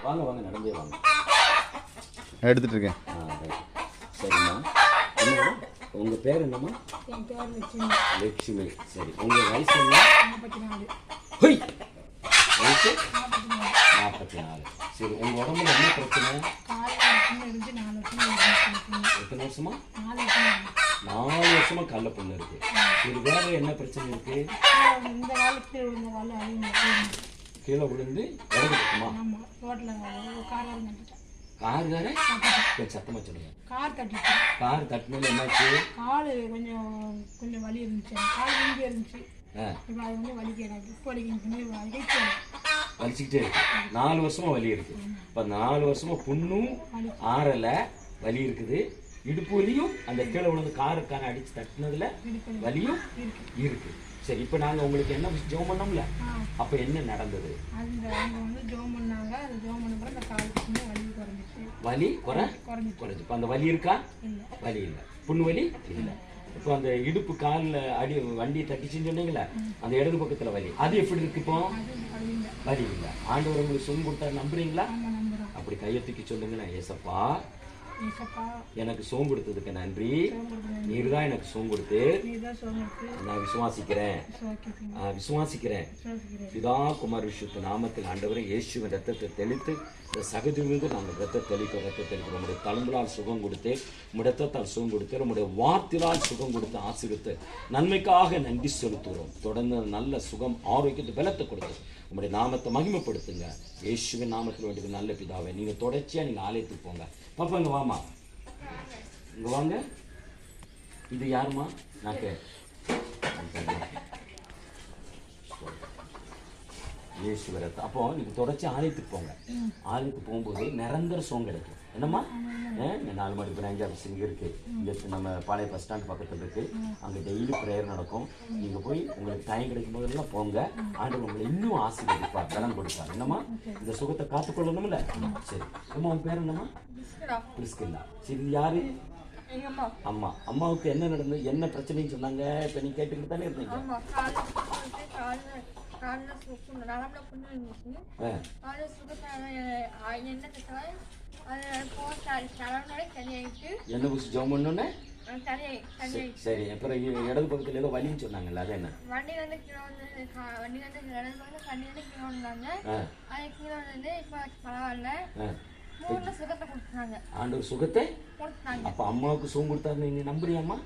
வாங்க வாங்க நடந்தே வாங்க. எடுத்துட்டு இருக்கேன். சரிம்மா. என்னம்மா உங்கள் பேர் என்னம்மா? என் பேர் லட்சுமி. லட்சுமி. சரி, உங்கள் வயசு என்ன? 44. ஹொய், வயசு 44. சரி, உங்கள் உடம்புல என்ன பிரச்சனை? எத்தனை வருஷமா? 4 வருஷமா காலைல புண்ணு இருக்கு. சரி, வேற என்ன பிரச்சனை இருக்கு? இந்த காலத்து இந்த காலம் கீழே விழுந்து இறந்துருக்குமா? ஆமாம், ரோட்டில் கார் காருதானே? சத்தமாக சொல்லுங்க. கார் தட்டிச்சு. கார் தட்டினால என்னாச்சு? கால் கொஞ்சம் கொஞ்சம் வலி இருந்துச்சு. கால் வீங்கி இருந்துச்சு. இப்போ அது வந்து வலிக்கு எனக்கு இப்போ வலிக்கு வலிச்சுக்கிட்டே இருக்கு. 4 வருஷமா வலி இருக்கு. இப்போ 4 வருஷமா புண்ணும் ஆறலை, வலி இருக்குது. இடுப்பு வலியும் அந்த கீழே விழுந்து காருக்கான அடிச்சு தட்டினதுல வலியும் இருக்கு. சரி, இப்போ நாங்கள் உங்களுக்கு என்ன ஜோம் பண்ணோம்ல, அப்போ என்ன நடந்தது? அவங்க வந்து ஜோம் பண்ணாங்க. அது ஜோம் பண்ண அந்த காலுக்கு வலி குறைஞ்சிச்சு. வலி குறைஞ்சு. இப்போ அந்த வலி இருக்கா? வலி இல்லை. புண்ணு வலி இல்லை. இப்போ அந்த இடுப்பு காலில் அடி வண்டி தட்டிச்சுன்னு சொன்னீங்களே, அந்த இடது பக்கத்தில் வலி, அது எப்படி இருக்கு? இப்போ வலி இல்லை. ஆண்டவர் உங்களுக்கு சொல்லி கொடுத்தா நம்புறீங்களா? அப்படி கையை தூக்கி சொல்லுங்களேன். ஏசப்பா, எனக்கு சோம் கொடுத்ததுக்கு நன்றி. நீர் தான் எனக்கு சோம் கொடுத்து நான் விசுவாசிக்கிறேன். பிதா குமார் விசுத்த நாமத்தில் ஆண்டவரை இயேசுவின் ரத்தத்தை தெளித்து இந்த சகதி மீது நாங்கள் ரத்தத்தை தெளிக்கிறோம். உங்களுடைய தழும்புலால் சுகம் கொடுத்து, உங்களுடைய ரத்தத்தால் சுகம் கொடுத்து, உங்களுடைய வார்த்தையால் சுகம் கொடுத்து ஆசீர்வித்து நன்மைக்காக நன்றி செலுத்துகிறோம். தொடர்ந்து நல்ல சுகம், ஆரோக்கியத்தை, பலத்தை கொடுத்து உங்களுடைய நாமத்தை மகிமைப்படுத்துங்க. இயேசுவின் நாமத்தில் வேண்டியது நல்ல பிதாவே. நீங்கள் தொடர்ச்சியாக நீங்கள் ஆலயத்துக்கு போங்க. பாப்பா இங்கே வாமா, இங்கே வாங்க. இது யாருமா? நாக்கு இயேசுவரத்தை. அப்போ நீங்கள் தொடர்ச்சி ஆலயத்துக்கு போங்க. ஆலயத்துக்கு போகும்போது நிரந்தர சுகம் கிடைக்கும். என்னம்மா? இங்கே 4 மணி பிராஞ்ச் ஆஃபீஸ் இங்கே இருக்குது. இங்கே நம்ம பாளைய பஸ் ஸ்டாண்ட் பக்கத்தில் இருக்குது. அங்கே டெய்லி ப்ரேயர் நடக்கும். நீங்கள் போய் உங்களுக்கு டைம் கிடைக்கும் போதெல்லாம் போங்க. ஆண்டவர் உங்களை இன்னும் ஆசீர்வதிப்பார், பலன் கொடுப்பார். என்னம்மா? இந்த சுகத்தை காத்துக்கொள்ளணும்ல? சரி. அம்மா உன் பேர் என்னம்மா? பிரிஸ்கில்லா. சரி, யாரு? அம்மா. அம்மாவுக்கு என்ன நடந்தது, என்ன பிரச்சனைன்னு சொன்னாங்க? இப்போ நீ கேட்டுக்கிட்டு தானே இருந்தீங்க? என்ன புதுசு ஜோம் பண்ணோன்னே? சரி, அப்புறம் இடது பக்கத்துல ஏதோ வலின்னு சொன்னாங்கல்ல, அது என்ன? வண்டி வந்து கீழே வந்து இடது பக்கம் வண்டி வந்து கீழே வந்தாங்க. அது கீழே வந்து இப்போ பரவாயில்ல. 3 சுகத்தை கொடுத்தாங்க. ஆண்டவர் சுகத்தை கொடுத்தாங்க. அப்ப அம்மாவுக்கு சுகம் கொடுத்தாரு. நீ நம்புறியாம்மா?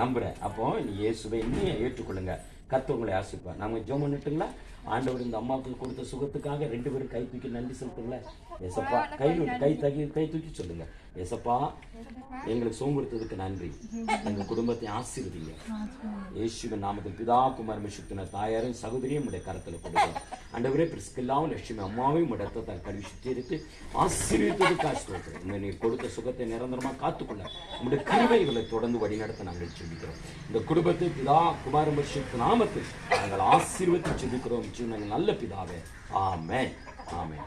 நம்புறேன். அப்போ நீ இயேசுவை இன்னும் ஏற்றுக்கொள்ளுங்க. கர்த்தர் உங்களை ஆசீர்வதிப்பார். நாம ஜெபம் பண்ணிட்டுங்களா? ஆண்டவர் இந்த அம்மாவுக்கு கொடுத்த சுகத்துக்காக 2 பேரும் கை தூக்கி நன்றி செலுத்துங்களா? ஏசப்பா, கை தூக்கி சொல்லுங்க. ஏசப்பா, எங்களுக்கு சுகம் கொடுத்ததுக்கு நன்றி. எங்க குடும்பத்தை ஆசீர்வதிங்க. இயேசுவின் நாமத்தில் பிதா குமார் மிஷுத்தின தாயாரும் சகோதரியும் உடைய கரத்தில் கொடுக்கிறோம். ஆண்டவரே, பிரிஸ்கில்லாவும் லட்சுமி அம்மாவையும் உடைய ரத்தத்தால் கழுவி சுற்றி எடுத்து ஆசீர்வதித்ததுக்கு ஆசீர்வதிக்கிறோம். இந்த நீர் கொடுத்த சுகத்தை நிரந்தரமாக காத்துக்கொள்ள உங்களுடைய கிருபைகளை தொடர்ந்து வழிநடத்த நாங்கள் செபிக்கிறோம். இந்த குடும்பத்தை பிதா குமார மிஷுத்த நாமத்தில் நாங்கள் ஆசீர்வதித்து செபிக்கிறோம். நல்ல பிதாவே. ஆமென். ஆமென்.